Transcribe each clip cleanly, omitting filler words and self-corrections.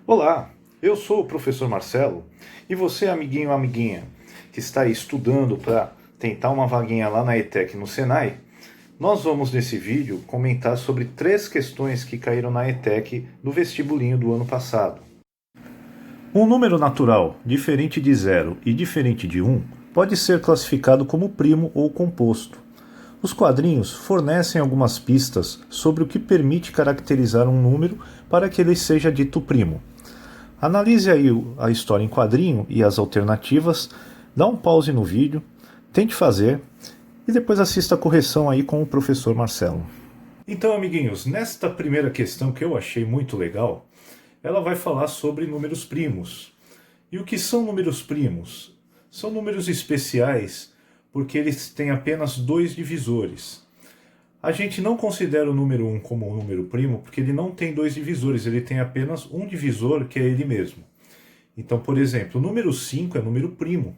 Olá, eu sou o professor Marcelo e você, amiguinho ou amiguinha, que está aí estudando para tentar uma vaguinha lá na ETEC no Senai, nós vamos nesse vídeo comentar sobre 3 questões que caíram na ETEC no vestibulinho do ano passado. Um número natural diferente de 0 e diferente de 1 pode ser classificado como primo ou composto. Os quadrinhos fornecem algumas pistas sobre o que permite caracterizar um número para que ele seja dito primo. Analise aí a história em quadrinho e as alternativas, dá um pause no vídeo, tente fazer e depois assista a correção aí com o professor Marcelo. Então, amiguinhos, nesta primeira questão que eu achei muito legal, ela vai falar sobre números primos. E o que são números primos? São números especiais porque eles têm apenas 2 divisores. A gente não considera o número 1 como um número primo porque ele não tem 2 divisores, ele tem apenas um divisor, que é ele mesmo. Então, por exemplo, o número 5 é número primo,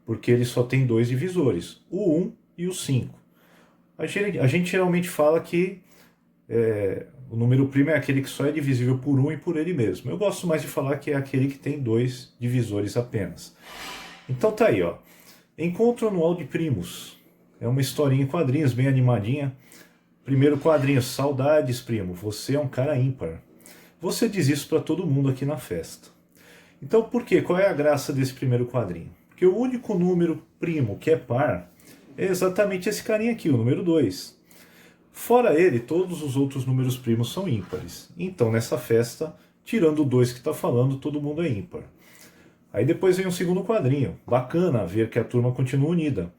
porque ele só tem 2 divisores, o 1 e o 5. A gente geralmente fala que o número primo é aquele que só é divisível por 1 e por ele mesmo. Eu gosto mais de falar que é aquele que tem 2 divisores apenas. Então tá aí, ó. Encontro anual de primos. É uma historinha em quadrinhos, bem animadinha. Primeiro quadrinho, saudades, primo, você é um cara ímpar. Você diz isso para todo mundo aqui na festa. Então por quê? Qual é a graça desse primeiro quadrinho? Porque o único número primo que é par é exatamente esse carinha aqui, o número 2. Fora ele, todos os outros números primos são ímpares. Então nessa festa, tirando o 2 que está falando, todo mundo é ímpar. Aí depois vem um segundo quadrinho. Bacana ver que a turma continua unida.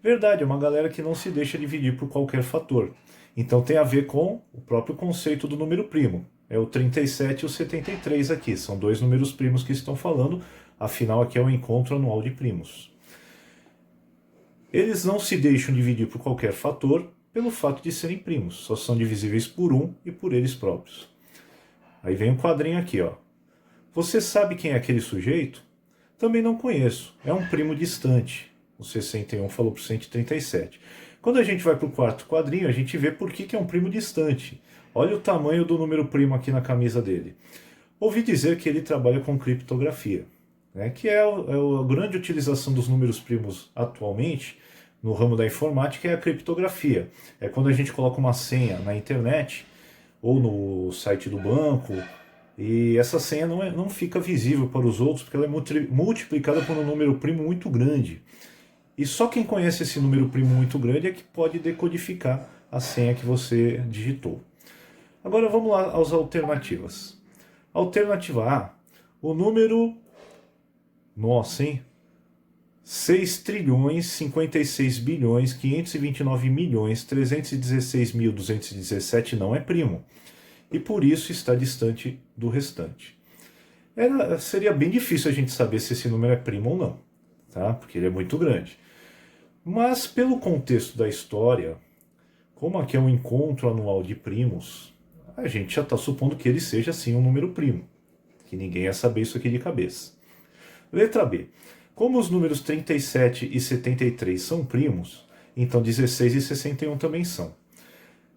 Verdade, é uma galera que não se deixa dividir por qualquer fator. Então tem a ver com o próprio conceito do número primo. É o 37 e o 73 aqui. São 2 números primos que estão falando. Afinal, aqui é o encontro anual de primos. Eles não se deixam dividir por qualquer fator pelo fato de serem primos. Só são divisíveis por 1 e por eles próprios. Aí vem um quadrinho aqui, ó. Você sabe quem é aquele sujeito? Também não conheço. É um primo distante. O 61 falou para o 137. Quando a gente vai para o quarto quadrinho, a gente vê por que é um primo distante. Olha o tamanho do número primo aqui na camisa dele. Ouvi dizer que ele trabalha com criptografia, né, que é a grande utilização dos números primos atualmente no ramo da informática é a criptografia. É quando a gente coloca uma senha na internet ou no site do banco e essa senha não fica visível para os outros porque ela é multiplicada por um número primo muito grande. E só quem conhece esse número primo muito grande é que pode decodificar a senha que você digitou. Agora vamos lá às alternativas. Alternativa A, o número... Nossa, hein? 6 trilhões, 56 bilhões, 529 milhões, 316.217 não é primo. E por isso está distante do restante. Seria bem difícil a gente saber se esse número é primo ou não, tá? Porque ele é muito grande. Mas pelo contexto da história, como aqui é um encontro anual de primos, a gente já está supondo que ele seja sim um número primo, que ninguém ia saber isso aqui de cabeça. Letra B. Como os números 37 e 73 são primos, então 16 e 61 também são.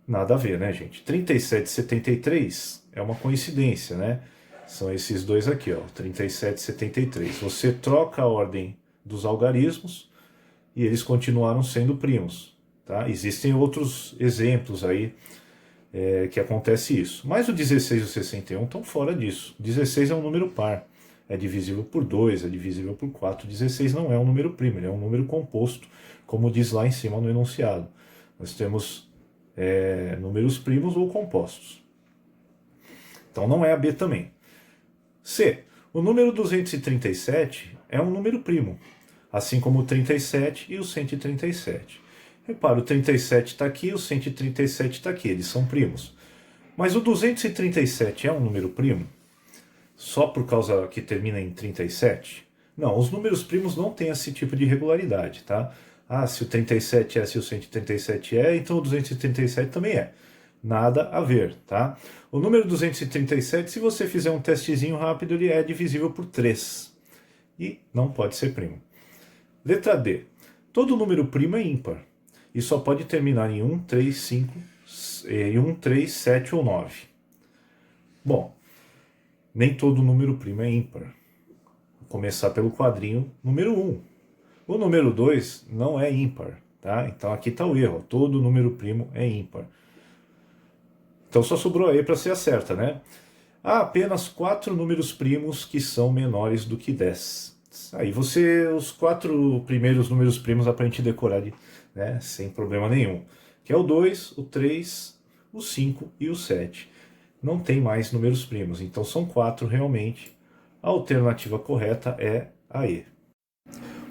Nada a ver, né, gente? 37 e 73 é uma coincidência, né? São esses dois aqui, ó, 37 e 73. Você troca a ordem dos algarismos e eles continuaram sendo primos, tá? Existem outros exemplos aí que acontece isso. Mas o 16 e o 61 estão fora disso. 16 é um número par. É divisível por 2, é divisível por 4. 16 não é um número primo, ele é um número composto, como diz lá em cima no enunciado. Nós temos números primos ou compostos. Então não é a B também. C. O número 237 é um número primo, assim como o 37 e o 137. Repara, o 37 está aqui, o 137 está aqui, eles são primos. Mas o 237 é um número primo? Só por causa que termina em 37? Não, os números primos não têm esse tipo de regularidade, tá? Ah, se o 37 é, se o 137 é, então o 237 também é. Nada a ver, tá? O número 237, se você fizer um testezinho rápido, ele é divisível por 3. E não pode ser primo. Letra D. Todo número primo é ímpar. E só pode terminar em 1, 3, 5, 7 ou 9. Bom, nem todo número primo é ímpar. Vou começar pelo quadrinho número 1. O número 2 não é ímpar, tá? Então aqui está o erro, todo número primo é ímpar. Então só sobrou aí para ser a certa, né? Há apenas 4 números primos que são menores do que 10. Aí os 4 primeiros números primos dá pra gente decorar, né, sem problema nenhum. Que é o 2, o 3, o 5 e o 7. Não tem mais números primos, então são 4 realmente. A alternativa correta é a E.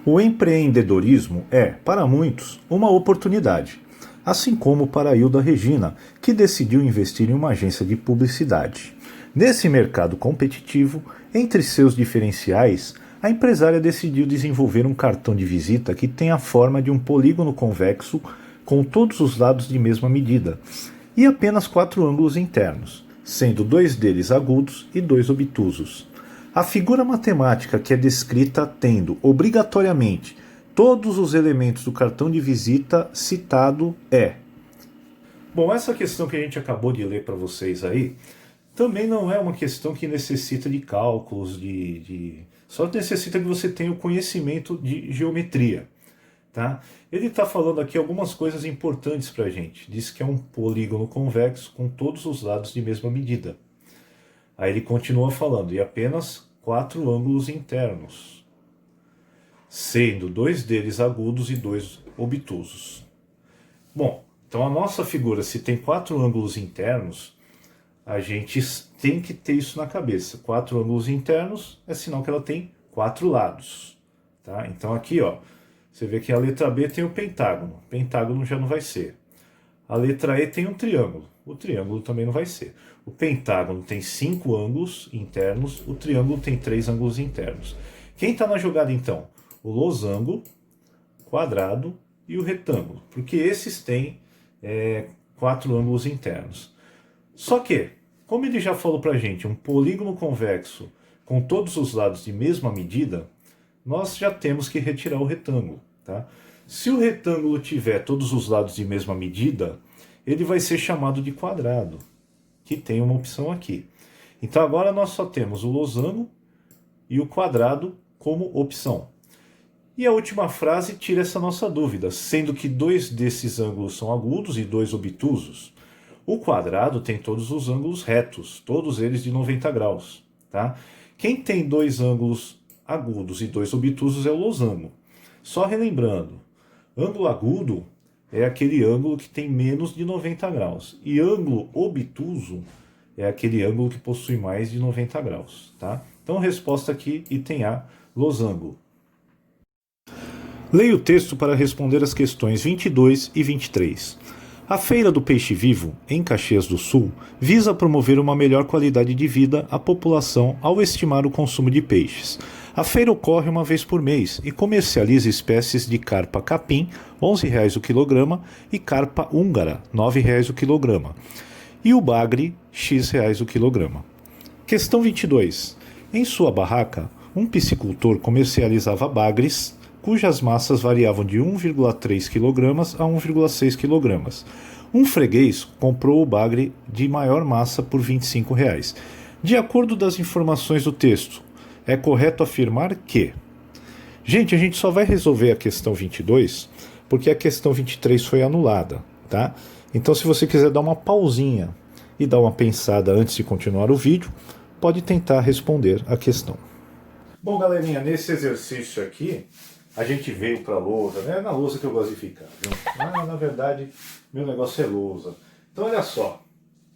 O empreendedorismo é, para muitos, uma oportunidade, assim como para a Hilda Regina, que decidiu investir em uma agência de publicidade. Nesse mercado competitivo, entre seus diferenciais, a empresária decidiu desenvolver um cartão de visita que tem a forma de um polígono convexo com todos os lados de mesma medida e apenas 4 ângulos internos, sendo 2 deles agudos e 2 obtusos. A figura matemática que é descrita tendo, obrigatoriamente, todos os elementos do cartão de visita citado é... Bom, essa questão que a gente acabou de ler para vocês aí, também não é uma questão que necessita de cálculos, só necessita que você tenha o conhecimento de geometria. Tá? Ele está falando aqui algumas coisas importantes para a gente. Diz que é um polígono convexo com todos os lados de mesma medida. Aí ele continua falando, e apenas 4 ângulos internos, sendo 2 deles agudos e 2 obtusos. Bom, então a nossa figura, se tem 4 ângulos internos, a gente tem que ter isso na cabeça. 4 ângulos internos é sinal que ela tem 4 lados. Tá? Então aqui, ó, você vê que a letra B tem o pentágono. O pentágono já não vai ser. A letra E tem um triângulo. O triângulo também não vai ser. O pentágono tem 5 ângulos internos. O triângulo tem 3 ângulos internos. Quem está na jogada, então? O losango, quadrado e o retângulo. Porque esses têm 4 ângulos internos. Só que, como ele já falou para a gente, um polígono convexo com todos os lados de mesma medida, nós já temos que retirar o retângulo. Tá? Se o retângulo tiver todos os lados de mesma medida, ele vai ser chamado de quadrado, que tem uma opção aqui. Então agora nós só temos o losango e o quadrado como opção. E a última frase tira essa nossa dúvida, sendo que 2 desses ângulos são agudos e 2 obtusos. O quadrado tem todos os ângulos retos, todos eles de 90 graus. Tá? Quem tem 2 ângulos agudos e 2 obtusos é o losango. Só relembrando, ângulo agudo é aquele ângulo que tem menos de 90 graus. E ângulo obtuso é aquele ângulo que possui mais de 90 graus. Tá? Então, resposta aqui, item A, losango. Leia o texto para responder as questões 22 e 23. A Feira do Peixe Vivo, em Caxias do Sul, visa promover uma melhor qualidade de vida à população ao estimar o consumo de peixes. A feira ocorre uma vez por mês e comercializa espécies de carpa capim, R$ 11,00 o quilograma, e carpa húngara, R$ 9,00 o quilograma, e o bagre, R$ 6,00 o quilograma. Questão 22. Em sua barraca, um piscicultor comercializava bagres, cujas massas variavam de 1,3 kg a 1,6 kg. Um freguês comprou o bagre de maior massa por R$ 25,00. De acordo das informações do texto, é correto afirmar que... Gente, a gente só vai resolver a questão 22 porque a questão 23 foi anulada, tá? Então, se você quiser dar uma pausinha e dar uma pensada antes de continuar o vídeo, pode tentar responder a questão. Bom, galerinha, nesse exercício aqui, a gente veio para a lousa, né? É na lousa que eu gosto de ficar, viu? Na verdade, meu negócio é lousa. Então, olha só,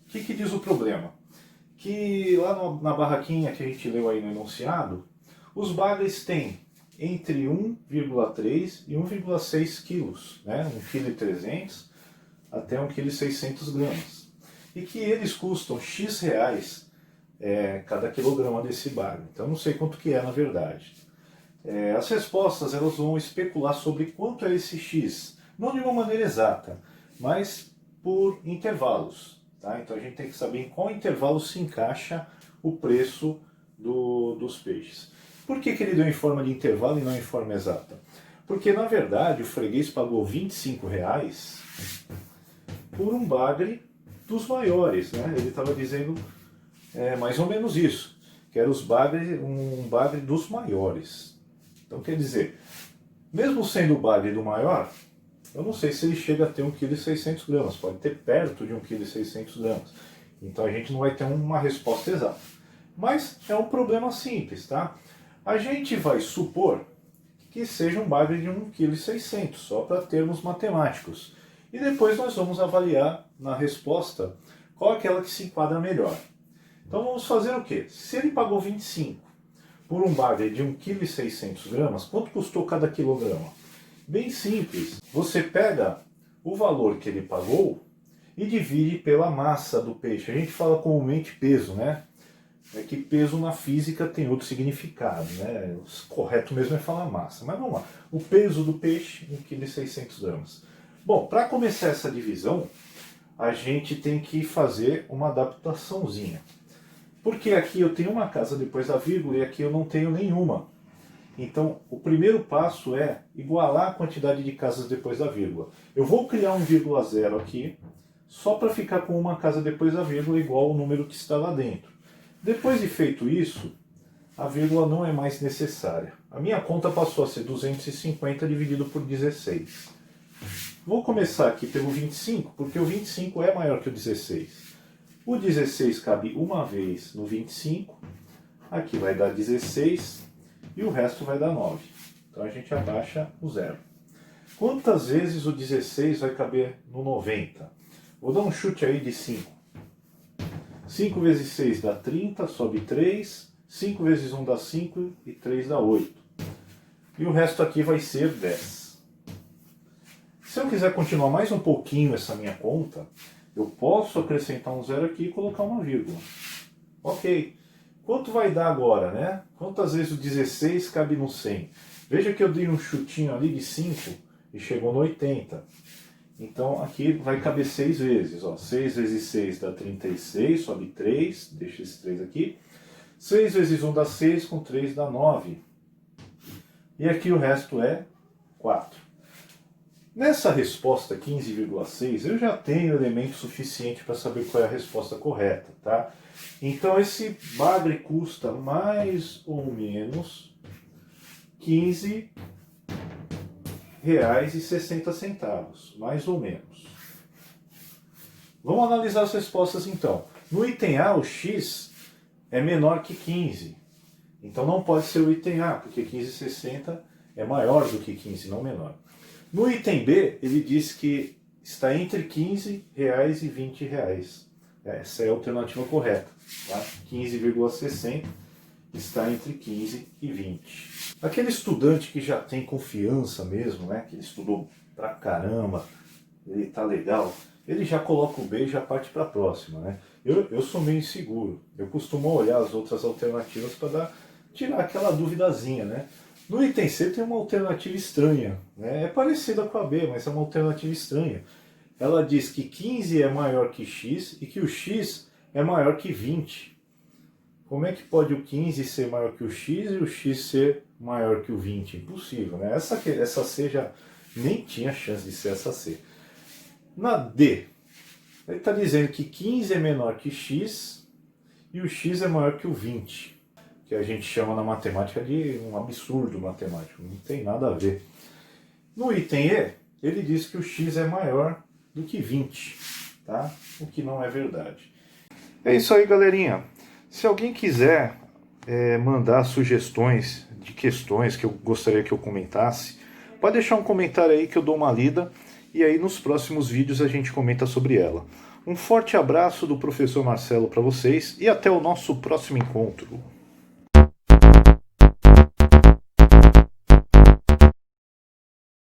o que diz o problema? Que lá na barraquinha que a gente leu aí no enunciado, os bagres têm entre 1,3 e 1,6 quilos, né? 1,3 kg até 1,6 kg. E que eles custam X reais cada quilograma desse bagre. Então, não sei quanto que é na verdade. As respostas elas vão especular sobre quanto é esse X, não de uma maneira exata, mas por intervalos. Tá? Então a gente tem que saber em qual intervalo se encaixa o preço dos peixes. Por que ele deu em forma de intervalo e não em forma exata? Porque na verdade o freguês pagou R$ 25,00 por um bagre dos maiores. Né? Ele estava dizendo mais ou menos isso. que era um bagre dos maiores. Então quer dizer, mesmo sendo o bagre do maior, eu não sei se ele chega a ter 1,6 kg, pode ter perto de 1,6 kg. Então a gente não vai ter uma resposta exata. Mas é um problema simples, tá? A gente vai supor que seja um bagre de 1,6 kg, só para termos matemáticos. E depois nós vamos avaliar na resposta qual é aquela que se enquadra melhor. Então vamos fazer o quê? Se ele pagou 25 por um bagre de 1,6 kg, quanto custou cada quilograma? Bem simples. Você pega o valor que ele pagou e divide pela massa do peixe. A gente fala comumente peso, né? É que peso na física tem outro significado, né? O correto mesmo é falar massa. Mas vamos lá. O peso do peixe, 1,6 kg. Bom, para começar essa divisão, a gente tem que fazer uma adaptaçãozinha. Porque aqui eu tenho uma casa depois da vírgula e aqui eu não tenho nenhuma. Então, o primeiro passo é igualar a quantidade de casas depois da vírgula. Eu vou criar um vírgula zero aqui, só para ficar com uma casa depois da vírgula igual ao número que está lá dentro. Depois de feito isso, a vírgula não é mais necessária. A minha conta passou a ser 250 dividido por 16. Vou começar aqui pelo 25, porque o 25 é maior que o 16. O 16 cabe uma vez no 25, aqui vai dar 16 e o resto vai dar 9. Então a gente abaixa o zero. Quantas vezes o 16 vai caber no 90? Vou dar um chute aí de 5. 5 vezes 6 dá 30, sobe 3. 5 vezes 1 dá 5 e 3 dá 8. E o resto aqui vai ser 10. Se eu quiser continuar mais um pouquinho essa minha conta, eu posso acrescentar um zero aqui e colocar uma vírgula. Ok. Quanto vai dar agora, né? Quantas vezes o 16 cabe no 100? Veja que eu dei um chutinho ali de 5 e chegou no 80. Então aqui vai caber 6 vezes. Ó. 6 vezes 6 dá 36, sobe 3, deixa esse 3 aqui. 6 vezes 1 dá 6, com 3 dá 9. E aqui o resto é 4. Nessa resposta 15,6 eu já tenho elemento suficiente para saber qual é a resposta correta, tá? Então esse bagre custa mais ou menos R$15,60, mais ou menos. Vamos analisar as respostas então. No item A, o X é menor que 15. Então não pode ser o item A, porque 15,60 é maior do que 15, não menor. No item B, ele diz que está entre R$15 e R$20. Essa é a alternativa correta. Tá? 15,60 está entre 15 e 20. Aquele estudante que já tem confiança mesmo, né? Que ele estudou pra caramba, ele está legal, ele já coloca o B e já parte para a próxima. Né? Eu sou meio inseguro. Eu costumo olhar as outras alternativas para tirar aquela duvidazinha, né? No item C tem uma alternativa estranha, né? É parecida com a B, mas é uma alternativa estranha. Ela diz que 15 é maior que X e que o X é maior que 20. Como é que pode o 15 ser maior que o X e o X ser maior que o 20? Impossível, né? Essa C já nem tinha chance de ser essa C. Na D, ele está dizendo que 15 é menor que X e o X é maior que o 20. Que a gente chama na matemática de um absurdo matemático, não tem nada a ver. No item E, ele diz que o X é maior do que 20, tá? O que não é verdade. É isso aí, galerinha. Se alguém quiser mandar sugestões de questões que eu gostaria que eu comentasse, pode deixar um comentário aí que eu dou uma lida e aí nos próximos vídeos a gente comenta sobre ela. Um forte abraço do professor Marcelo para vocês e até o nosso próximo encontro.